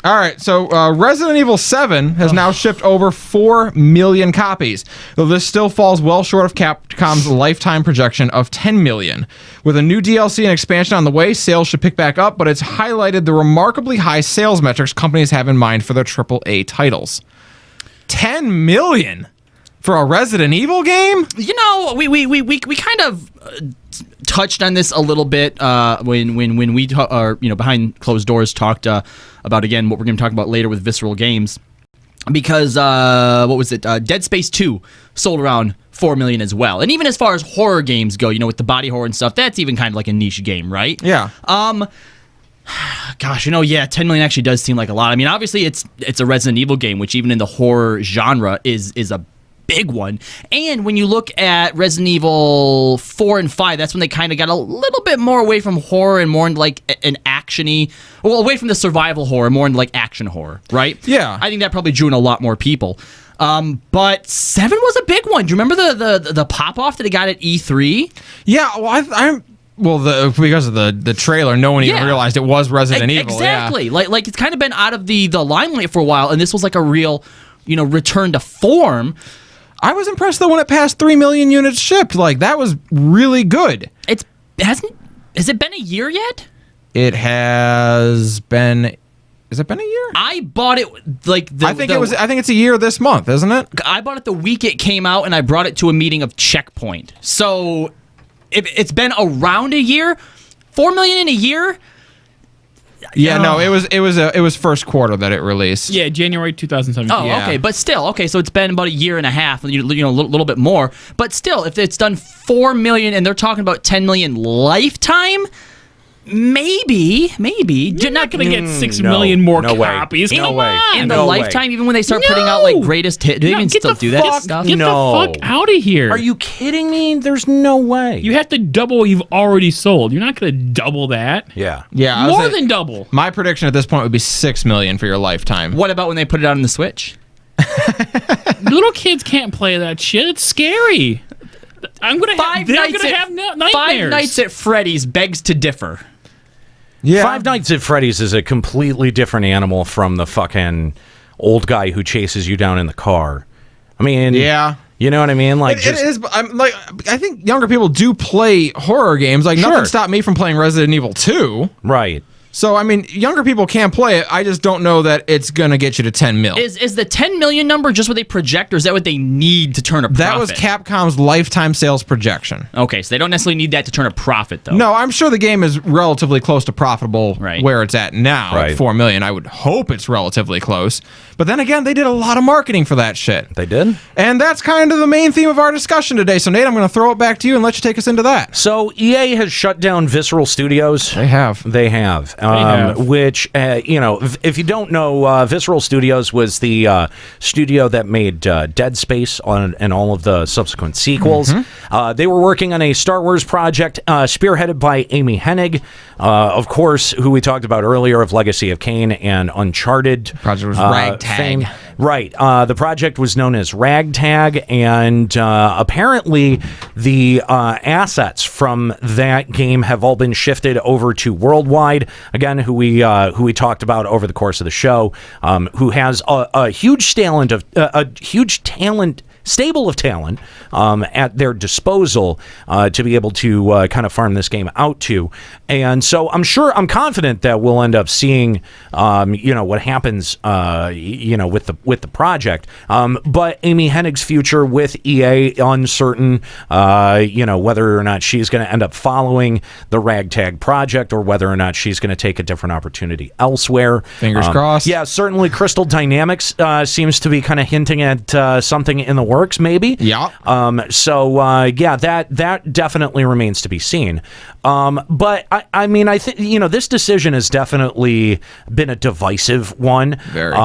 All right, so Resident Evil 7 has now shipped over 4 million copies, though this still falls well short of Capcom's lifetime projection of 10 million. With a new DLC and expansion on the way, sales should pick back up, but it's highlighted the remarkably high sales metrics companies have in mind for their AAA titles. 10 million for a Resident Evil game? You know, we kind of touched on this a little bit when we behind closed doors talked about again what we're going to talk about later with Visceral Games, because what was it? Dead Space 2 sold around 4 million as well. And even as far as horror games go, with the body horror and stuff, that's even kind of like a niche game, right? Yeah. Gosh, 10 million actually does seem like a lot. I mean, obviously it's a Resident Evil game, which even in the horror genre is a big one. And when you look at Resident Evil 4 and 5, that's when they kind of got a little bit more away from horror and more into like an action-y, away from the survival horror, more into like action horror, right? Yeah. I think that probably drew in a lot more people. But 7 was a big one. Do you remember the pop-off that it got at E3? Yeah, well, because of the trailer, no one even realized it was Resident Evil. Exactly. Yeah. Like it's kind of been out of the limelight for a while, and this was like a real, return to form. I was impressed though when it passed 3 million units shipped. Like, that was really good. Has it been a year yet? It has been. Has it been a year? I bought it I think it's a year this month, isn't it? I bought it the week it came out, and I brought it to a meeting of Checkpoint. So it's been around a year. 4 million in a year. Yeah, no, it was first quarter that it released. Yeah, January 2017. Oh, okay, but still, so it's been about a year and a half, a little bit more. But still, if it's done 4 million and they're talking about 10 million lifetime, maybe You're not going to get 6 million more copies. No way. In the lifetime, even when they start putting out like greatest hit, do they even still do that stuff? Get the fuck out of here. Are you kidding me? There's no way. You have to double what you've already sold. You're not going to double that. Yeah. More than double. My prediction at this point would be 6 million for your lifetime. What about when they put it out on the Switch? Little kids can't play that shit. It's scary. They're going to have nightmares. Five Nights at Freddy's begs to differ. Yeah. Five Nights at Freddy's is a completely different animal from the fucking old guy who chases you down in the car. I mean, yeah. You know what I mean? Like, it is. I think younger people do play horror games. Like, nothing stopped me from playing Resident Evil 2. Right. So, I mean, younger people can play it. I just don't know that it's going to get you to 10 mil. Is the 10 million number just what they project, or is that what they need to turn a profit? That was Capcom's lifetime sales projection. Okay, so they don't necessarily need that to turn a profit, though. No, I'm sure the game is relatively close to profitable where it's at now, at 4 million. I would hope it's relatively close. But then again, they did a lot of marketing for that shit. They did? And that's kind of the main theme of our discussion today. So, Nate, I'm going to throw it back to you and let you take us into that. So, EA has shut down Visceral Studios. They have. Which, if you don't know, Visceral Studios was the studio that made Dead Space and all of the subsequent sequels. Mm-hmm. They were working on a Star Wars project spearheaded by Amy Hennig, of course, who we talked about earlier of Legacy of Kain and Uncharted. The project was Ragtag. Fame. Right. The project was known as Ragtag, and apparently the assets from that game have all been shifted over to Worldwide, again, who we talked about over the course of the show, who has a huge stable of talent at their disposal to be able to kind of farm this game out to. And so I'm confident that we'll end up seeing, what happens, with the project. But Amy Hennig's future with EA uncertain, whether or not she's going to end up following the Ragtag project or whether or not she's going to take a different opportunity elsewhere. Fingers crossed. Yeah, certainly Crystal Dynamics seems to be kind of hinting at something in the works, maybe. Yeah. That definitely remains to be seen. But I think this decision has definitely been a divisive one. Very.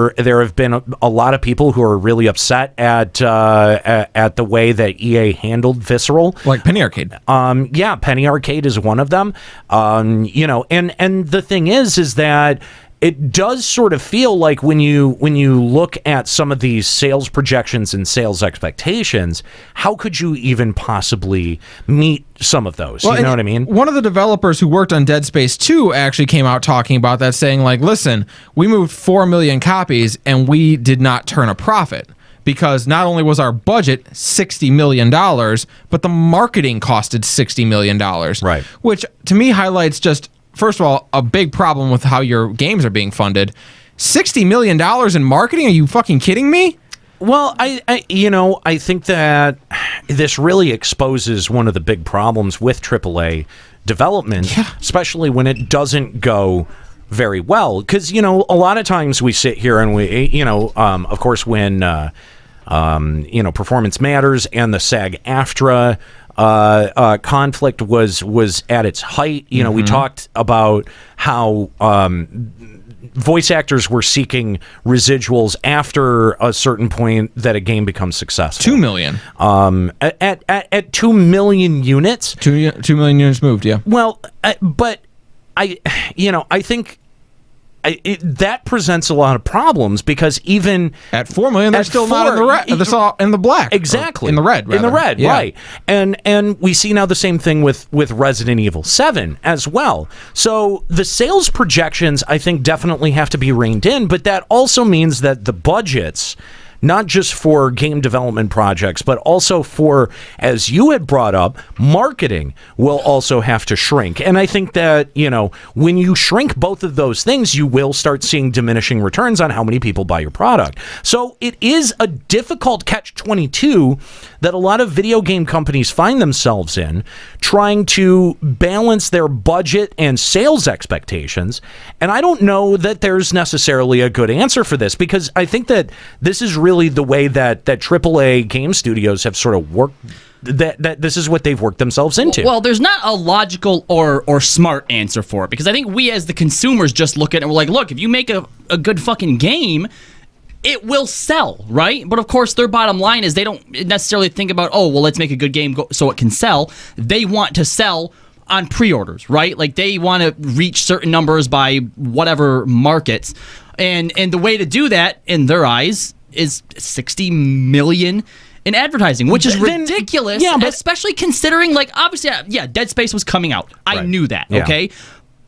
There have been a lot of people who are really upset at the way that EA handled Visceral. Like Penny Arcade. Penny Arcade is one of them. And the thing is that it does sort of feel like when you look at some of these sales projections and sales expectations, how could you even possibly meet some of those? You know what I mean? One of the developers who worked on Dead Space 2 actually came out talking about that, saying like, listen, we moved 4 million copies and we did not turn a profit. Because not only was our budget $60 million, but the marketing costed $60 million. Right. Which to me highlights just, first of all, a big problem with how your games are being funded. $60 million in marketing? Are you fucking kidding me? Well, I think that this really exposes one of the big problems with AAA development, especially when it doesn't go very well. Because, a lot of times we sit here and we, of course, when, performance matters and the SAG-AFTRA conflict was at its height. We talked about how voice actors were seeking residuals after a certain point that a game becomes successful. 2 million. At 2 million units. 2 million units moved, yeah. Well, but I think that presents a lot of problems because even at 4 million, they're still not in the red. They're still in the black. Exactly. In the red. Rather. In the red, yeah. right. And we see now the same thing with Resident Evil 7 as well. So the sales projections, I think, definitely have to be reined in, but that also means that the budgets, not just for game development projects, but also for, as you had brought up, marketing will also have to shrink. And I think that, when you shrink both of those things, you will start seeing diminishing returns on how many people buy your product. So it is a difficult catch-22 that a lot of video game companies find themselves in, trying to balance their budget and sales expectations. And I don't know that there's necessarily a good answer for this, because I think that this is really the way that AAA game studios have sort of worked, that this is what they've worked themselves into. Well, there's not a logical or smart answer for it, because I think we as the consumers just look at it and we're like, look, if you make a good fucking game, it will sell, right? But of course, their bottom line is they don't necessarily think about, oh, well, let's make a good game so it can sell. They want to sell on pre-orders, right? Like they want to reach certain numbers by whatever markets. And the way to do that, in their eyes, is 60 million in advertising, which is ridiculous, especially considering, like, obviously, Dead Space was coming out. I knew that, okay?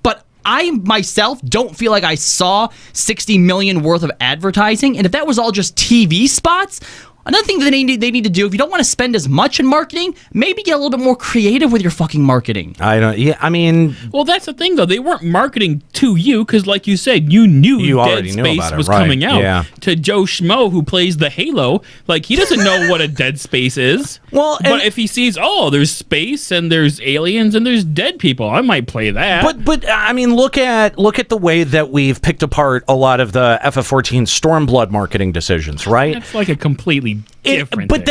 But I myself don't feel like I saw 60 million worth of advertising, and if that was all just TV spots, another thing that they need to do, if you don't want to spend as much in marketing, maybe get a little bit more creative with your fucking marketing. Well, that's the thing, though. They weren't marketing to you because, like you said, you knew Dead Space was coming out. Yeah. To Joe Schmo, who plays the Halo, like, he doesn't know what a Dead Space is. Well, but if he sees, there's space and there's aliens and there's dead people, I might play that. But look at the way that we've picked apart a lot of the FF14 Stormblood marketing decisions, right? That's like a completely different thing.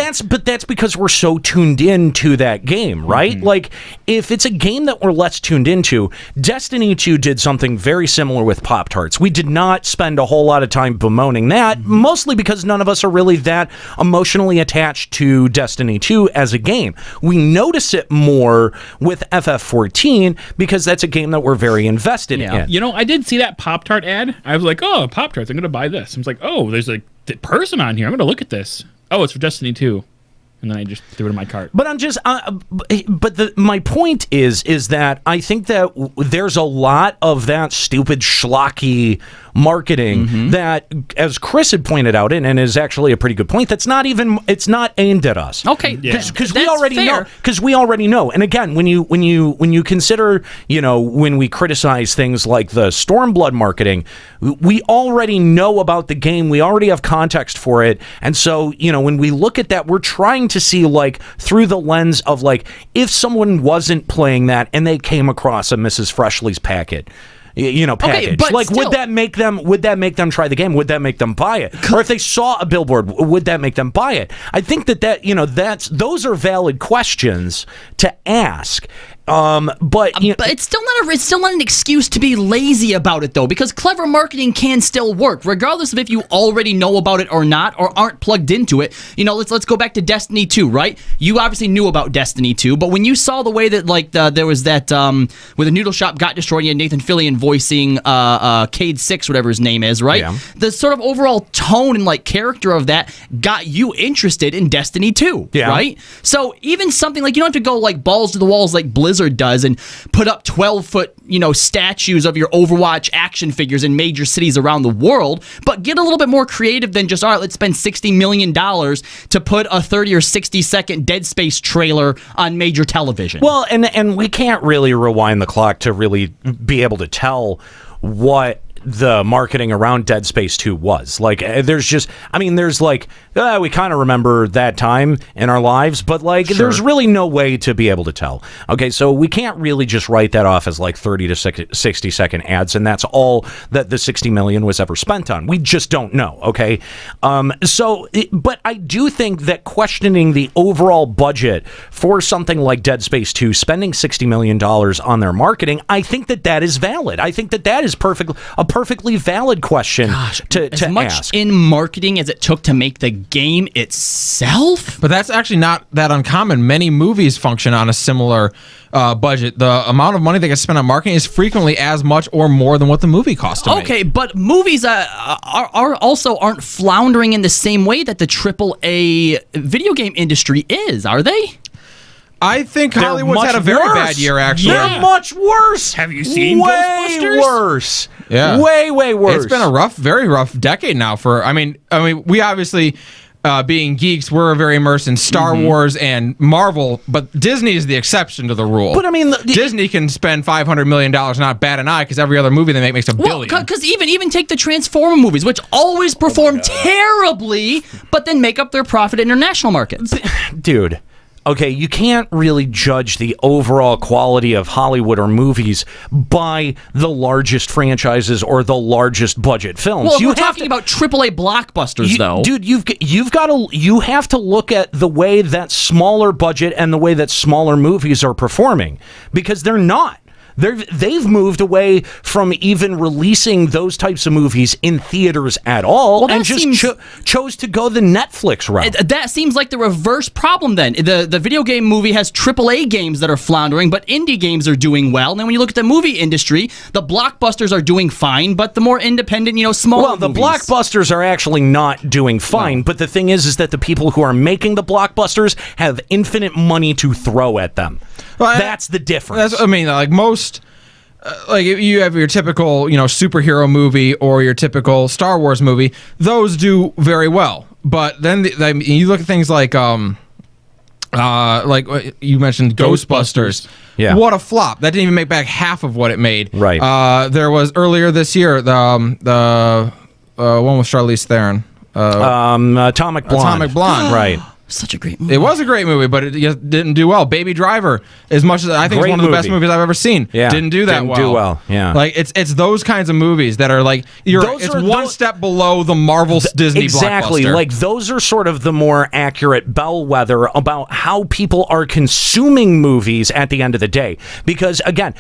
That's because we're so tuned into that game, right? Mm-hmm. Like, if it's a game that we're less tuned into, Destiny 2 did something very similar with Pop-Tarts. We did not spend a whole lot of time bemoaning that, mostly because none of us are really that emotionally attached to Destiny 2 as a game. We notice it more with FF14 because that's a game that we're very invested in. I did see that Pop-Tart ad. I was like, oh, Pop-Tarts, I'm going to buy this. I was like, oh, there's a person on here. I'm going to look at this. Oh, it's for Destiny 2. And then I just threw it in my cart. But I'm just, my point is that I think that there's a lot of that stupid schlocky marketing that, as Chris had pointed out, and is actually a pretty good point, it's not aimed at us. Okay, because we already know. And again, when you consider, when we criticize things like the Stormblood marketing, we already know about the game. We already have context for it, and so when we look at that, we're trying to see, like, through the lens of, like, if someone wasn't playing that and they came across a Mrs. Freshly's packet, package. But like, still, would that make them try the game? Would that make them buy it? Or if they saw a billboard, would that make them buy it? I think those are valid questions to ask. But but it's still not an excuse to be lazy about it, though, because clever marketing can still work, regardless of if you already know about it or not, or aren't plugged into it. Let's go back to Destiny 2, right? You obviously knew about Destiny 2, but when you saw the way that there was that where the noodle shop got destroyed, you had Nathan Fillion voicing Cade 6, whatever his name is, right? Yeah. The sort of overall tone and character of that got you interested in Destiny 2, right? So even something you don't have to go balls to the walls like Blizzard does and put up 12-foot statues of your Overwatch action figures in major cities around the world, but get a little bit more creative than just, all right, let's spend $60 million to put a 30 or 60 second Dead Space trailer on major television. Well, and we can't really rewind the clock to really be able to tell what the marketing around Dead Space 2 was. We kind of remember that time in our lives, but there's really no way to be able to tell. Okay, so we can't really just write that off as 30 to 60 second ads, and that's all that the $60 million was ever spent on. We just don't know, okay? But I do think that questioning the overall budget for something like Dead Space 2, spending $60 million on their marketing, I think that is valid. I think that is a perfectly valid question to as much ask. in marketing as it took to make the game itself. But that's actually not that uncommon. Many movies function on a similar budget. The amount of money they get spent on marketing is frequently as much or more than what the movie cost to make. Okay, but movies aren't floundering in the same way that the AAA video game industry is, are they? I think Hollywood's had a very bad year, actually. They're much worse. Have you seen way Ghostbusters? Worse. Yeah. Way worse. It's been a very rough decade now for, I mean, we obviously, being geeks, we're very immersed in Star Wars and Marvel, but Disney is the exception to the rule. But I mean, Disney can spend $500 million, not bat an eye, because every other movie they make makes $1 billion. Because even take the Transformer movies, which always perform terribly, but then make up their profit in international markets. Dude. Okay, you can't really judge the overall quality of Hollywood or movies by the largest franchises or the largest budget films. Well, we're talking about AAA blockbusters, though. Dude, you have to look at the way that smaller budget and the way that smaller movies are performing, because they're not. They've moved away from even releasing those types of movies in theaters at all, and just chose to go the Netflix route. That seems like the reverse problem then. The video game movie has AAA games that are floundering, but indie games are doing well. And then when you look at the movie industry, the blockbusters are doing fine, but the more independent, smaller the movies. blockbusters are actually not doing fine, but the thing is that the people who are making the blockbusters have infinite money to throw at them. Well, that's the difference. Most, you have your typical, superhero movie or your typical Star Wars movie. Those do very well, but then you look at things like you mentioned Ghostbusters. Yeah. What a flop! That didn't even make back half of what it made. Right. There was earlier this year the one with Charlize Theron. Atomic Blonde. Right. Such a great movie. It was a great movie, but it just didn't do well. Baby Driver, as much as I think it's one of the best movies I've ever seen, didn't do that well. Didn't do well. Yeah, it's those kinds of movies that are it's one step below the Marvel Disney exactly. blockbuster. Those are sort of the more accurate bellwether about how people are consuming movies at the end of the day. Because again,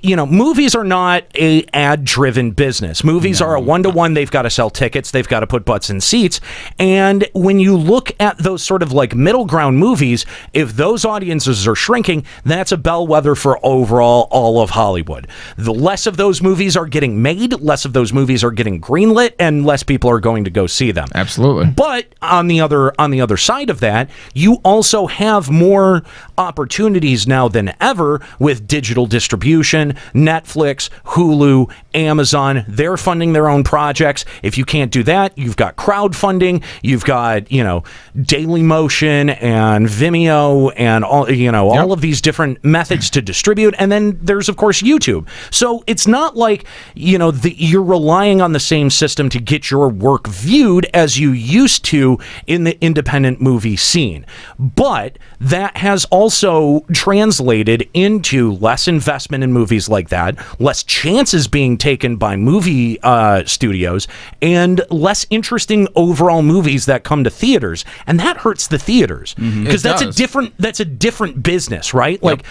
movies are not a ad-driven business. Movies are a one-to-one. They've got to sell tickets. They've got to put butts in seats. And when you look at those sort of middle ground movies, if those audiences are shrinking, that's a bellwether for overall all of Hollywood. The less of those movies are getting made, less of those movies are getting greenlit, and less people are going to go see them. Absolutely. But on the other side of that, you also have more opportunities now than ever with digital distribution. Netflix, Hulu, Amazon, they're funding their own projects. If you can't do that, you've got crowdfunding, you've got Dailymotion and Vimeo and all of these different methods to distribute, and then there's of course YouTube. So it's not like you're relying on the same system to get your work viewed as you used to in the independent movie scene. But that has also translated into less investment in movies like that, less chances being taken by movie studios, and less interesting overall movies that come to theaters, and that hurts the theaters, because that's a different business, right? Like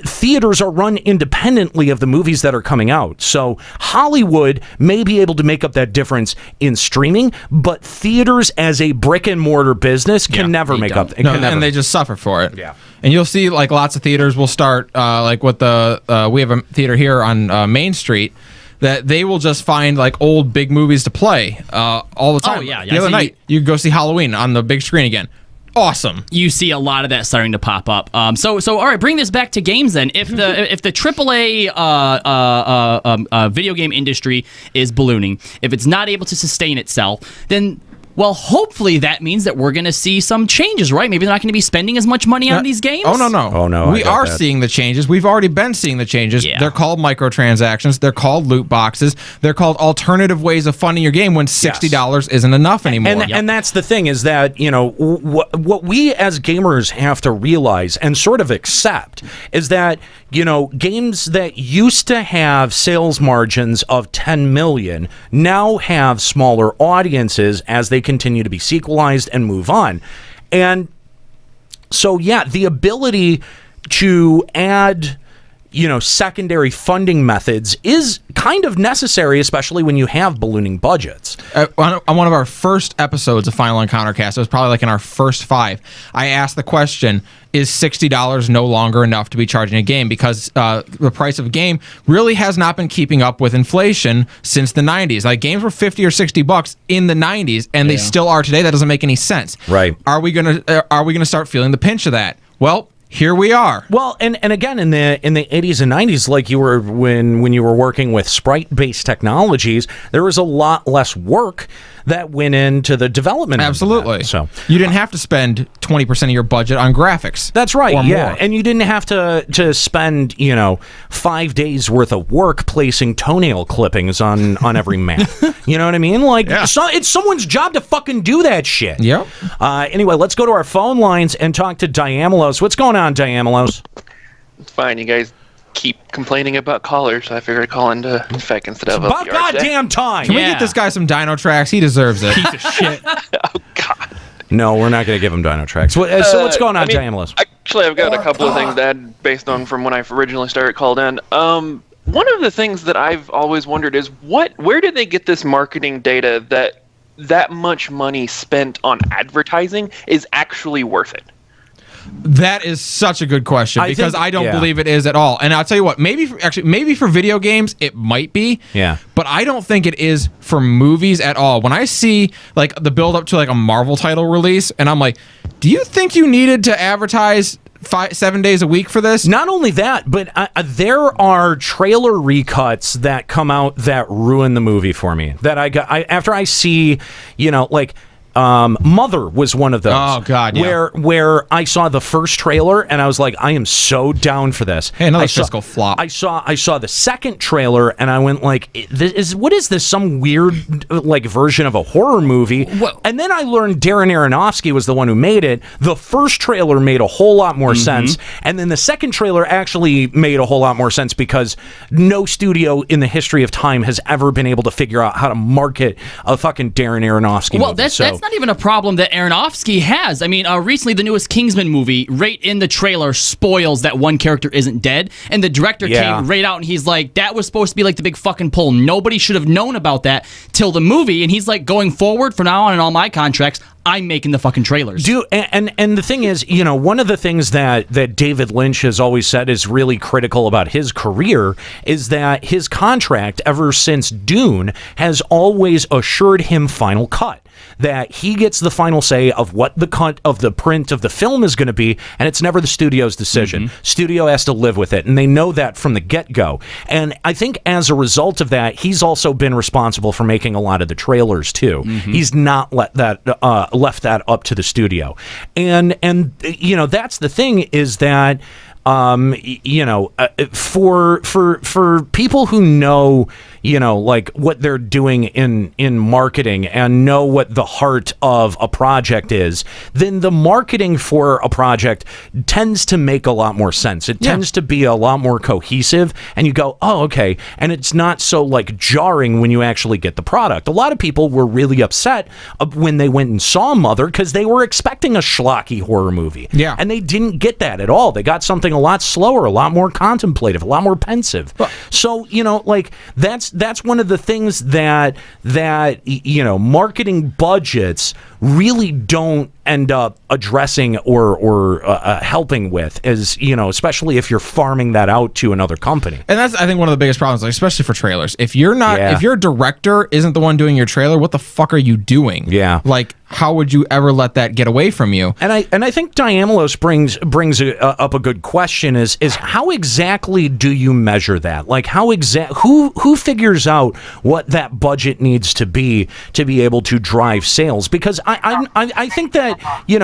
theaters are run independently of the movies that are coming out. So Hollywood may be able to make up that difference in streaming, but theaters as a brick and mortar business can never make up. And they just suffer for it. Yeah. And you'll see like lots of theaters will start like with we have a theater here on Main Street that they will just find like old big movies to play all the time. Oh, yeah. The other night you go see Halloween on the big screen again. Awesome. You see a lot of that starting to pop up. So all right, bring this back to games then. If the AAA video game industry is ballooning, if it's not able to sustain itself, then well, hopefully that means that we're going to see some changes, right? Maybe they're not going to be spending as much money on these games. Oh no. We are seeing the changes. We've already been seeing the changes. Yeah. They're called microtransactions. They're called loot boxes. They're called alternative ways of funding your game when $60 isn't enough anymore. And that's the thing is that, you know, what we as gamers have to realize and sort of accept is that, you know, games that used to have sales margins of 10 million now have smaller audiences as they continue to be sequelized and move on. And so, yeah, the ability to add, you know, secondary funding methods is kind of necessary, especially when you have ballooning budgets. On one of our first episodes of Final Encountercast, it was probably like in our first 5, I asked the question, is $60 no longer enough to be charging a game? Because the price of a game really has not been keeping up with inflation since the 90s. Like games were $50 or $60 in the 90s, and they still are today. That doesn't make any sense. Right. Are we gonna start feeling the pinch of that? Well, here we are. Well, and again, in the 80s and 90s, like you were when you were working with sprite-based technologies, there was a lot less work that went into the development. Absolutely. Of that. So you didn't have to spend 20% of your budget on graphics. That's right. Or yeah, more. and you didn't have to spend 5 days worth of work placing toenail clippings on every map. You know what I mean? Like, so it's someone's job to fucking do that shit. Yep. Anyway, let's go to our phone lines and talk to Diamelos. What's going on, Diamelos? It's fine. You guys keep complaining about callers, so I figured I'd call into Feck instead of About goddamn time. Can we get this guy some Dino Tracks? He deserves it. Piece of shit. Oh, God. No, we're not going to give him Dino Tracks. So what's going on, Diamelos? Actually, I've got a couple of things to add based on from when I originally started called in. One of the things that I've always wondered is where did they get this marketing data that much money spent on advertising is actually worth it? That is such a good question because I don't believe it is at all. And I'll tell you what, maybe for video games it might be. Yeah. But I don't think it is for movies at all. When I see like the build up to like a Marvel title release, and I'm like, do you think you needed to advertise 7 days a week for this? Not only that, but there are trailer recuts that come out that ruin the movie for me. That after I see, like. Mother was one of those. Oh God! Yeah. Where I saw the first trailer and I was like, I am so down for this. Hey, another fiscal flop. I saw the second trailer and I went like, what is this? Some weird like version of a horror movie? What? And then I learned Darren Aronofsky was the one who made it. The first trailer made a whole lot more sense, and then the second trailer actually made a whole lot more sense because no studio in the history of time has ever been able to figure out how to market a fucking Darren Aronofsky movie. That's not even a problem that Aronofsky has. I mean, recently the newest Kingsman movie, right in the trailer, spoils that one character isn't dead, and the director came right out and he's like, that was supposed to be like the big fucking pull. Nobody should have known about that till the movie, and he's like, going forward from now on in all my contracts, I'm making the fucking trailers. Dude, and the thing is, one of the things that David Lynch has always said is really critical about his career is that his contract ever since Dune has always assured him final cut. That he gets the final say of what the cut of the print of the film is going to be, and it's never the studio's decision. Studio has to live with it, and they know that from the get-go. And I think as a result of that, he's also been responsible for making a lot of the trailers too. He's not left that up to the studio, and that's the thing is that. For people who know, like what they're doing in marketing and know what the heart of a project is, then the marketing for a project tends to make a lot more sense. It tends to be a lot more cohesive, and you go, oh, okay, and it's not so like jarring when you actually get the product. A lot of people were really upset when they went and saw Mother because they were expecting a schlocky horror movie. Yeah. And they didn't get that at all. They got something a lot slower, a lot more contemplative, a lot more pensive. So, like that's one of the things that marketing budgets really don't end up addressing or helping with, is especially if you're farming that out to another company. And that's, I think, one of the biggest problems, like, especially for trailers. If your director isn't the one doing your trailer, what the fuck are you doing? Yeah. Like, how would you ever let that get away from you? And I think Diamelos brings up a good question, is how exactly do you measure that? Like, who figures out what that budget needs to be able to drive sales? Because I think that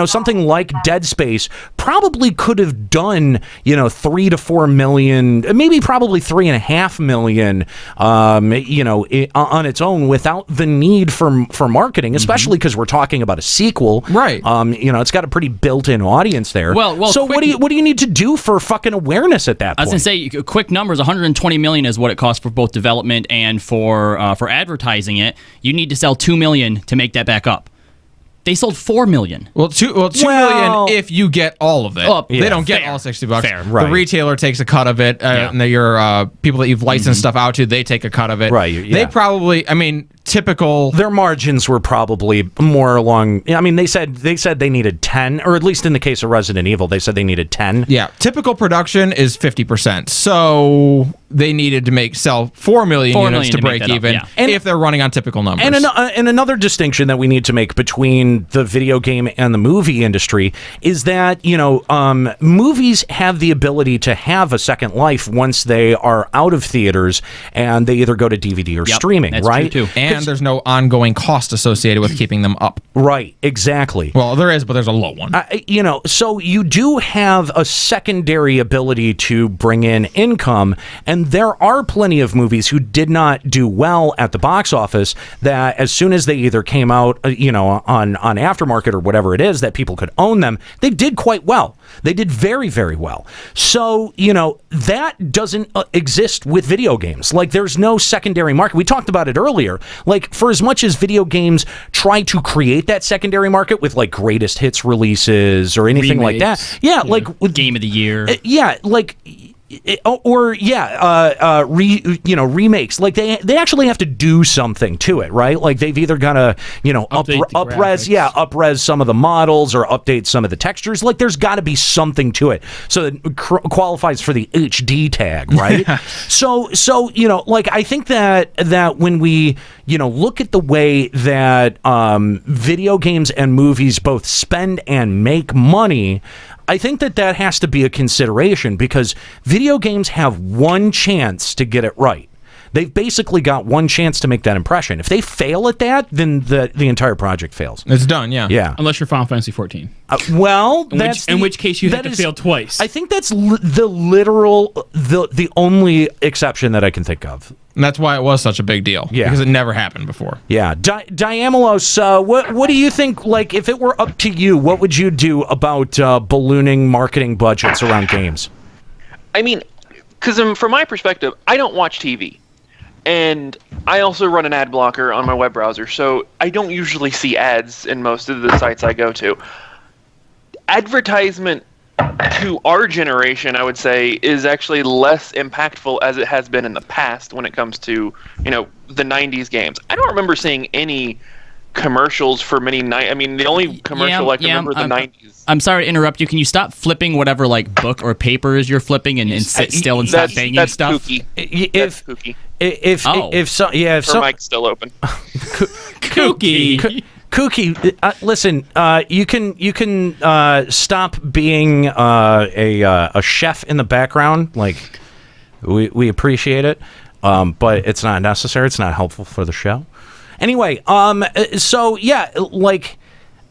something like Dead Space probably could have done 3 to 4 million, maybe probably 3.5 million, on its own without the need for marketing, especially because we're talking about a sequel, right? It's got a pretty built-in audience there. Well. So what do you need to do for fucking awareness at that point? I was gonna say, quick numbers: 120 million is what it costs for both development and for advertising it. You need to sell 2 million to make that back up. They sold 4 million. Well, 2 million if you get all of it. They don't get all $60. Fair. Right. The retailer takes a cut of it, and your people that you've licensed stuff out to, they take a cut of it. Right. Yeah. They probably, typical. Their margins were probably more along. They said they needed 10, or at least in the case of Resident Evil, they said they needed 10. Yeah, typical production is 50%. So they needed to sell 4 million units to break even if they're running on typical numbers. And another distinction that we need to make between the video game and the movie industry is that movies have the ability to have a second life once they are out of theaters and they either go to DVD or streaming. That's right? true too. And there's no ongoing cost associated with keeping them up. Right, exactly. Well, there is, but there's a low one. So you do have a secondary ability to bring in income, and there are plenty of movies who did not do well at the box office that as soon as they either came out, on aftermarket or whatever it is that people could own them, they did quite well. They did very, very well. So, that doesn't exist with video games. Like, there's no secondary market. We talked about it earlier. Like, for as much as video games try to create that secondary market with, like, greatest hits releases or anything like that. Yeah, like... Game of the Year. Remakes. Like, they actually have to do something to it, right? Like, they've either got to, up-res some of the models or update some of the textures. Like, there's got to be something to it so that it qualifies for the HD tag, right? So I think that when we look at the way that video games and movies both spend and make money, I think that has to be a consideration, because video games have one chance to get it right. They've basically got one chance to make that impression. If they fail at that, then the entire project fails. It's done, yeah. Yeah. Unless you're Final Fantasy 14. In which case you have to fail twice. I think that's the only exception that I can think of. And that's why it was such a big deal. Yeah. Because it never happened before. Yeah. Diamelos, what do you think, like, if it were up to you, what would you do about ballooning marketing budgets around games? Because from my perspective, I don't watch TV. And I also run an ad blocker on my web browser, so I don't usually see ads in most of the sites I go to. Advertisement to our generation, I would say, is actually less impactful as it has been in the past when it comes to, the 90s games. I don't remember seeing any commercials for many the only commercial I can remember is the 90s. I'm sorry to interrupt you. Can you stop flipping whatever book or papers you're flipping and sit still and stop banging that's stuff? Kooky. That's kooky. If mic's still open. Kooky. Kooky, listen. You can stop being a chef in the background. Like, we appreciate it, but it's not necessary. It's not helpful for the show. Anyway,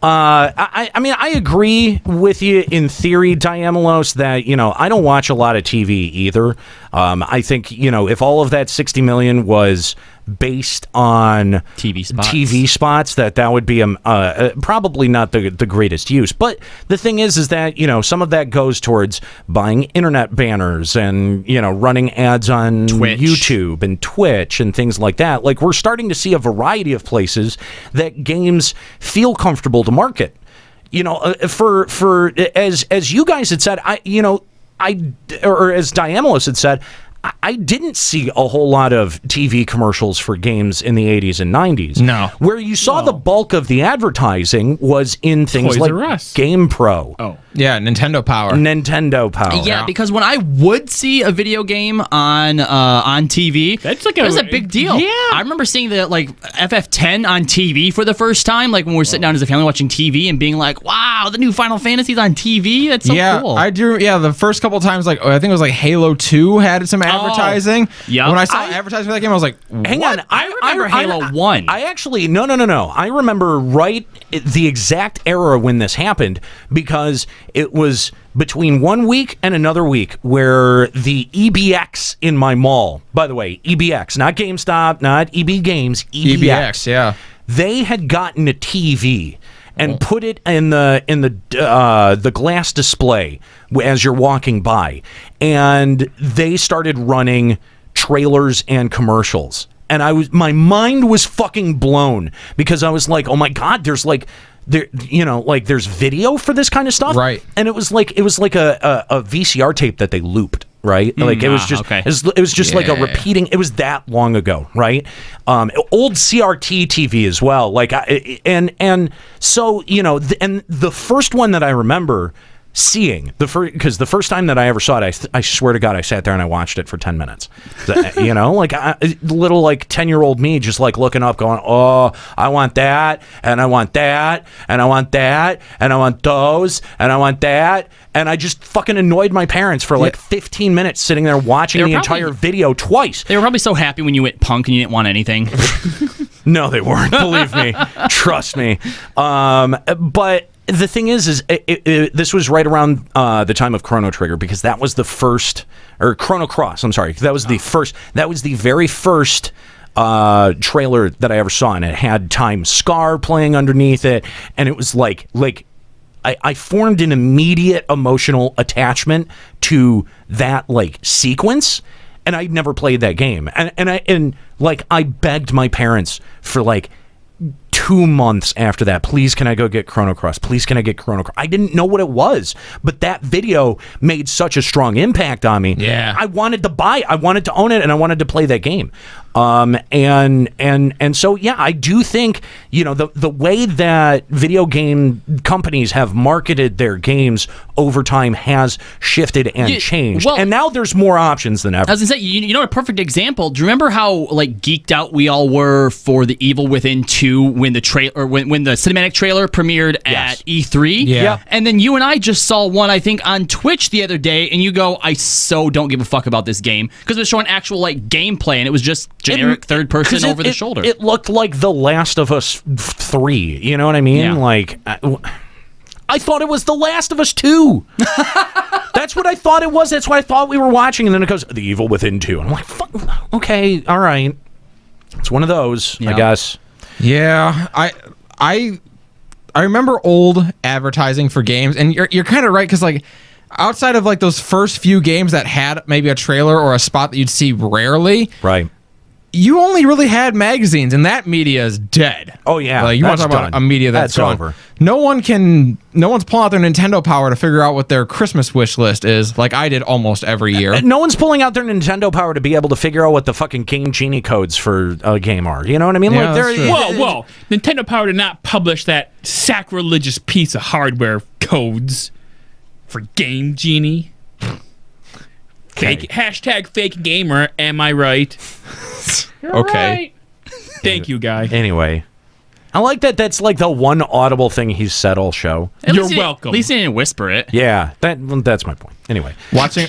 I mean, I agree with you in theory, Diamelos, that, I don't watch a lot of TV either. I think, if all of that 60 million was based on TV spots, that would be probably not the greatest use. But the thing is that, some of that goes towards buying internet banners and, running ads on Twitch. YouTube and Twitch and things like that. Like, we're starting to see a variety of places that games feel comfortable to market. For as you guys had said, or as Diamelos had said, I didn't see a whole lot of TV commercials for games in the 80s and 90s. No. Where you saw the bulk of the advertising was in things Toys like R Us. Game Pro. Oh. Yeah, Nintendo Power. Nintendo Power. Yeah, because when I would see a video game on TV, That's like it was a big deal. Yeah. I remember seeing the FF10 on TV for the first time, like when we were sitting down as a family watching TV and being like, "Wow, the new Final Fantasy's on TV. That's so cool." I do. Yeah, the first couple of times, I think it was like Halo 2 had some advertising. Yep. When I saw advertising for that game, I was like, Hang on, I remember Halo 1. I actually no. I remember right the exact era when this happened, because it was between 1 week and another week where the EBX in my mall, by the way, EBX, not GameStop, not EB Games, EBX, yeah. They had gotten a TV and put it in the glass display as you're walking by, and they started running trailers and commercials, and my mind was fucking blown, because I was like, oh my god, there's there's video for this kind of stuff, right? And it was like a VCR tape that they looped, right? Like it was just okay. it was just like a repeating. It was that long ago, right? Old CRT TV as well, so and the first one that I remember seeing, because the first time that I ever saw it, I swear to God, I sat there and I watched it for 10 minutes. Little 10-year-old me just looking up going, oh, I want that, and I want that, and I want that, and I want those, and I want that. And I just fucking annoyed my parents for 15 minutes sitting there watching the entire video twice. They were probably so happy when you went punk and you didn't want anything. No, they weren't. Believe me. Trust me. But the thing is this was right around the time of Chrono Trigger, because that was the first, or Chrono Cross, I'm sorry. That was the first, that was the very first trailer that I ever saw, and it had Time Scar playing underneath it, and it was like I formed an immediate emotional attachment to that sequence, and I'd never played that game, and I begged my parents for 2 months after that, please can I go get Chrono Cross? Please can I get Chrono Cross? I didn't know what it was, but that video made such a strong impact on me. Yeah. I wanted to buy it, I wanted to own it, and I wanted to play that game. And so yeah, I do think the way that video game companies have marketed their games over time has shifted and changed, and now there's more options than ever. I was gonna say, a perfect example. Do you remember how geeked out we all were for the Evil Within 2 when the cinematic trailer premiered at E3? Yeah. And then you and I just saw one, I think, on Twitch the other day, and you go, I so don't give a fuck about this game, because it was showing actual gameplay, and it was just generic third person over the shoulder. It looked like The Last of Us 3. You know what I mean? Yeah. I thought it was The Last of Us 2. That's what I thought it was. That's what I thought we were watching. And then it goes, The Evil Within 2. And I'm like, fuck, okay, all right. It's one of those, I guess. Yeah, I remember old advertising for games, and you're kind of right, because outside of those first few games that had maybe a trailer or a spot that you'd see rarely, right? You only really had magazines, and that media is dead. Oh yeah, you want to talk about a media that's gone. Over. No one's pulling out their Nintendo Power to figure out what their Christmas wish list is, like I did almost every year. No one's pulling out their Nintendo Power to be able to figure out what the fucking Game Genie codes for a game are. You know what I mean? Yeah, that's true. Whoa! Nintendo Power did not publish that sacrilegious piece of hardware codes for Game Genie. Fake #fake gamer. Am I right? You're okay. Right. Thank you, guy. Anyway, I like that. That's the one audible thing he's said all show. You're welcome. At least he didn't whisper it. Yeah, that's my point. Anyway, watching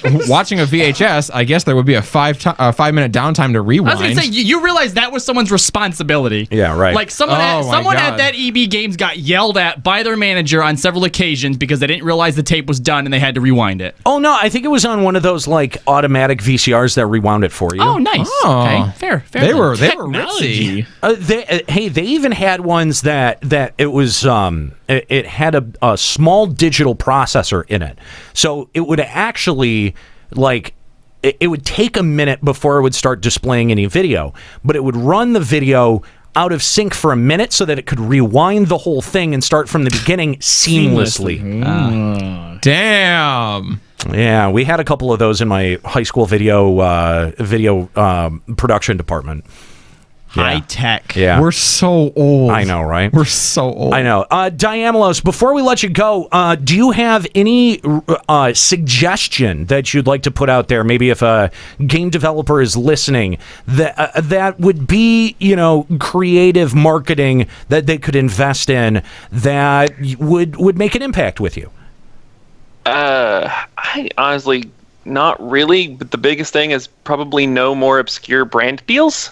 a VHS, I guess there would be a 5-minute downtime to rewind. I was gonna say, you realize that was someone's responsibility. Yeah, right. Like someone Oh, my at God. that EB Games got yelled at by their manager on several occasions because they didn't realize the tape was done and they had to rewind it. oh no, I think it was on one of those like automatic VCRs that rewound it for you. Oh, nice. Oh. Okay, fair. They then. were ritzy. Technology. They even had ones that it was it had a small digital processor in it, so it would actually like it would take a minute before it would start displaying any video, but it would run the video out of sync for a minute so that it could rewind the whole thing and start from the beginning seamlessly. Damn. Yeah, we had a couple of those in my high school video production department. High tech. Yeah. We're so old. I know, right? We're so old. I know. Diamelos, before we let you go, do you have any suggestion that you'd like to put out there? Maybe if a game developer is listening, that would be, creative marketing that they could invest in that would make an impact with you? I honestly, not really, but the biggest thing is probably no more obscure brand deals,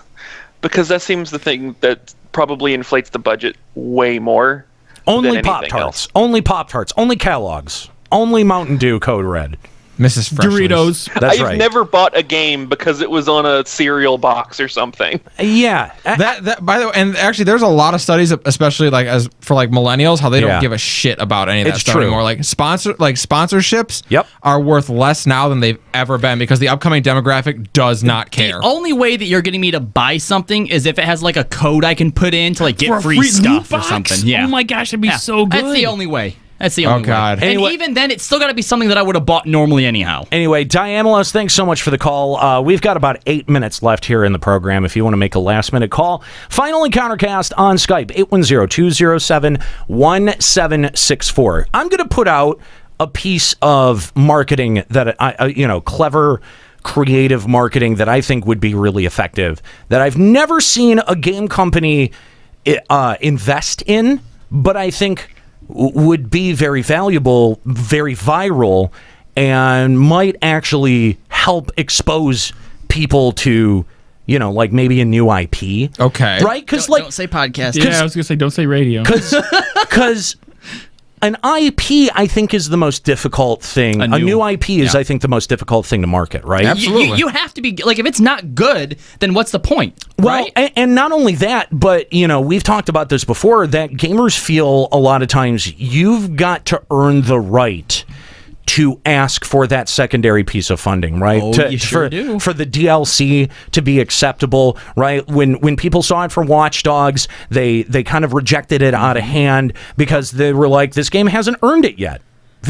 because that seems the thing that probably inflates the budget way more. Only than anything Pop-Tarts. else. Only Pop-Tarts. Only Kellogg's. Only Mountain Dew Code Red. Mrs. Freshley's. Doritos. That's I've right. never bought a game because it was on a cereal box or something. Yeah. That by the way, and actually, there's a lot of studies, especially like as for like millennials, how they Yeah. don't give a shit about any of that It's stuff true. anymore. Like sponsorships, Yep. are worth less now than they've ever been because the upcoming demographic does not care. The only way that you're getting me to buy something is if it has like a code I can put in to like For get a free loot stuff or box? something. Yeah. Oh my gosh, that'd be Yeah. so good. That's the only way. That's the only way. God. And Anyway- even then, it's still got to be something that I would have bought normally anyhow. Anyway, Diamelos, thanks so much for the call. We've got about 8 minutes left here in the program if you want to make a last-minute call. Final Encountercast on Skype, 810-207-1764. I'm going to put out a piece of marketing that, clever, creative marketing that I think would be really effective, that I've never seen a game company invest in, but I think would be very valuable, very viral, and might actually help expose people to, like maybe a new IP. Okay. Right? Because Don't say podcast. Yeah, I was gonna say don't say radio. because an IP, I think, is the most difficult thing. A new IP is, I think, the most difficult thing to market, right? Absolutely. You have to be like, if it's not good, then what's the point? Well, right? and not only that, but, we've talked about this before, that gamers feel a lot of times you've got to earn the right to ask for that secondary piece of funding, right? Oh, you sure do. For the DLC to be acceptable, right? When people saw it for Watch Dogs, they kind of rejected it out of hand because they were like, this game hasn't earned it yet.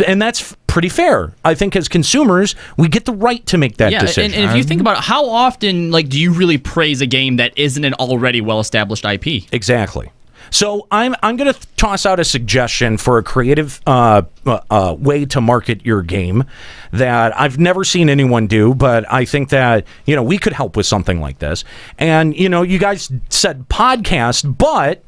And that's pretty fair. I think as consumers, we get the right to make that decision. And if you think about it, how often do you really praise a game that isn't an already well-established IP? Exactly. So I'm going to toss out a suggestion for a creative way to market your game that I've never seen anyone do, but I think that, we could help with something like this. And, you guys said podcast, but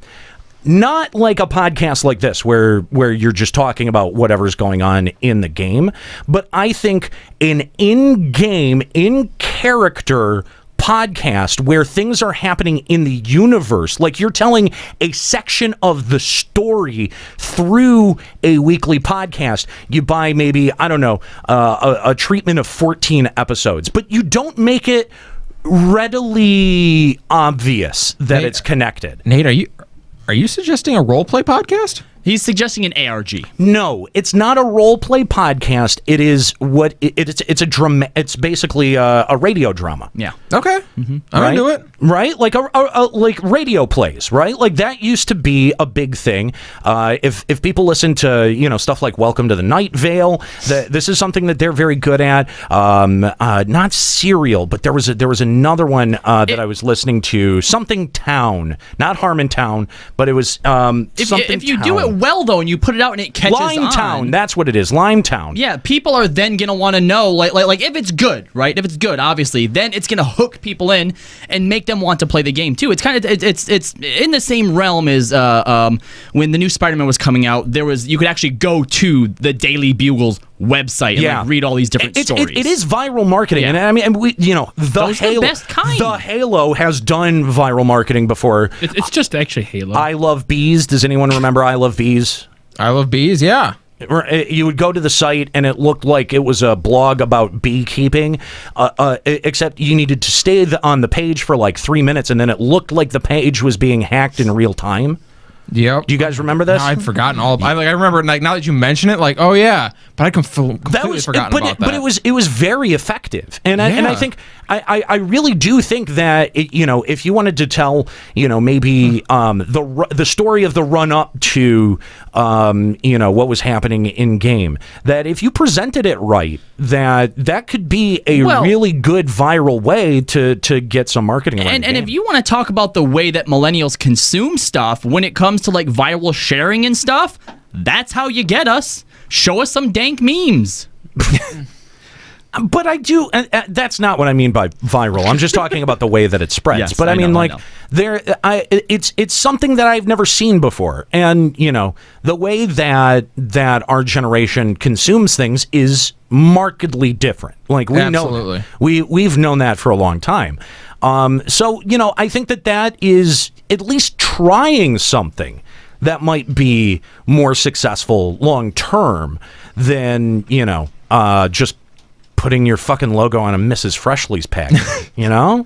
not like a podcast like this where you're just talking about whatever's going on in the game, but I think an in-game, in-character podcast where things are happening in the universe, like you're telling a section of the story through a weekly podcast. You buy maybe, I don't know, a treatment of 14 episodes, but you don't make it readily obvious that it's connected. Nate, are you suggesting a roleplay podcast? He's suggesting an ARG. No, it's not a role play podcast. It is what it's a drama. It's basically a radio drama. Yeah. Okay. I'm into it. Right? Like like radio plays, right? Like that used to be a big thing. If people listen to stuff like Welcome to the Night Vale, this is something that they're very good at. Not Serial, but there was another one that I was listening to. Something Town, not Harmontown, but it was something. If you Town. do it well though, and you put it out and it catches Limetown, on, that's what it is. Limetown. yeah, people are then gonna want to know, like if it's good, right? If it's good, obviously, then it's gonna hook people in and make them want to play the game too. It's kind of it's in the same realm as when the new Spider-Man was coming out. You could actually go to the Daily Bugle's website and like, read all these different stories. It is viral marketing, and I mean, and we, you know, Those are the best kind. The Halo has done viral marketing before. It's just actually Halo. I Love Bees. Does anyone remember I Love Bees? I Love Bees, yeah. You would go to the site and it looked like it was a blog about beekeeping, except you needed to stay on the page for like 3 minutes, and then it looked like the page was being hacked in real time. Yep. Do you guys remember this? No, I'd forgotten all. I remember, like, now that you mention it, like, oh yeah, but I completely forgotten about that. But it was very effective, and I think I really do think that if you wanted to tell maybe the story of the run up to what was happening in game, that if you presented it right, that could be a really good viral way to get some marketing around. And if you want to talk about the way that millennials consume stuff when it comes to like viral sharing and stuff, that's how you get us. Show us some dank memes. But I do. That's not what I mean by viral. I'm just talking about the way that it spreads. Yes, but I mean, it's something that I've never seen before, and the way that our generation consumes things is markedly different. Like we know, we've known that for a long time. So I think that is at least trying something that might be more successful long term than just putting your fucking logo on a Mrs. Freshly's package, No,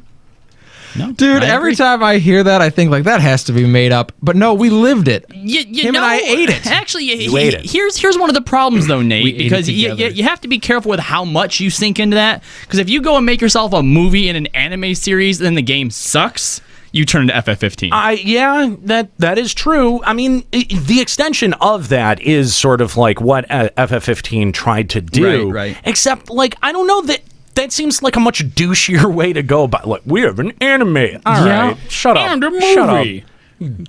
dude, every time I hear that, I think like that has to be made up. But no, we lived it. Him and I ate it. Actually, you ate it. Here's one of the problems though, Nate, because you have to be careful with how much you sink into that. Because if you go and make yourself a movie in an anime series, then the game sucks. You turn to FF15. That is true. I mean, the extension of that is sort of like what FF15 tried to do. Right. Except, like, I don't know that seems like a much douchier way to go. But like, we have an anime. All right, shut up. And a movie. Shut up.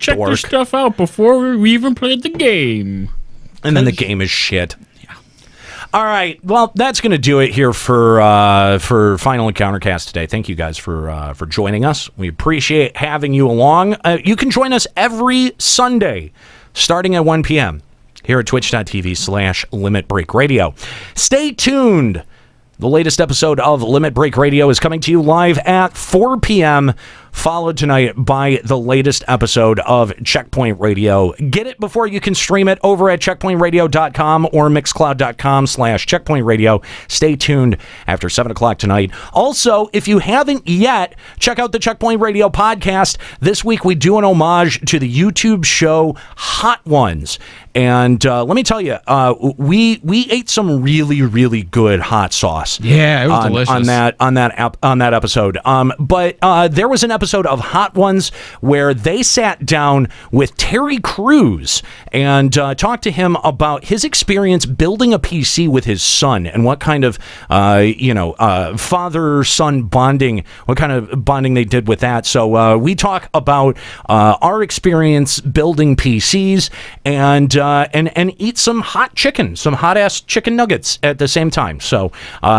Check dork. this stuff out before we even played the game. And then the game is shit. All right, well, that's going to do it here for Final Encountercast today. Thank you guys for joining us. We appreciate having you along. You can join us every Sunday, starting at 1 p.m. here at twitch.tv/Limit Break Radio. Stay tuned. The latest episode of Limit Break Radio is coming to you live at 4 p.m., followed tonight by the latest episode of Checkpoint Radio. Get it before you can stream it over at checkpointradio.com or mixcloud.com/checkpointradio. Stay tuned after 7 o'clock tonight. Also, if you haven't yet, check out the Checkpoint Radio podcast. This week, we do an homage to the YouTube show Hot Ones. And let me tell you, we ate some really, really good hot sauce. Yeah, it was delicious on that episode. But there was an episode of Hot Ones where they sat down with Terry Crews and talked to him about his experience building a PC with his son and what kind of father-son bonding, what kind of bonding they did with that. So we talk about our experience building PCs and eat some hot chicken, some hot-ass chicken nuggets at the same time. So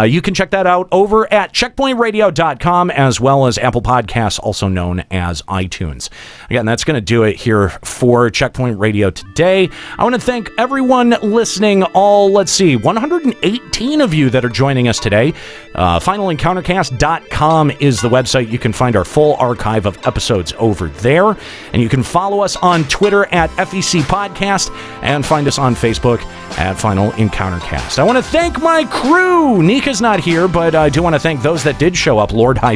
you can check that out over at checkpointradio.com as well as Apple Podcasts, also known as iTunes. Again, that's going to do it here for Checkpoint Radio today. I want to thank everyone listening, 118 of you that are joining us today. FinalEncountercast.com is the website. You can find our full archive of episodes over there. And you can follow us on Twitter at FEC Podcast and find us on Facebook at Final Encountercast. I want to thank my crew. Nika's not here, but I do want to thank those that did show up. Lord High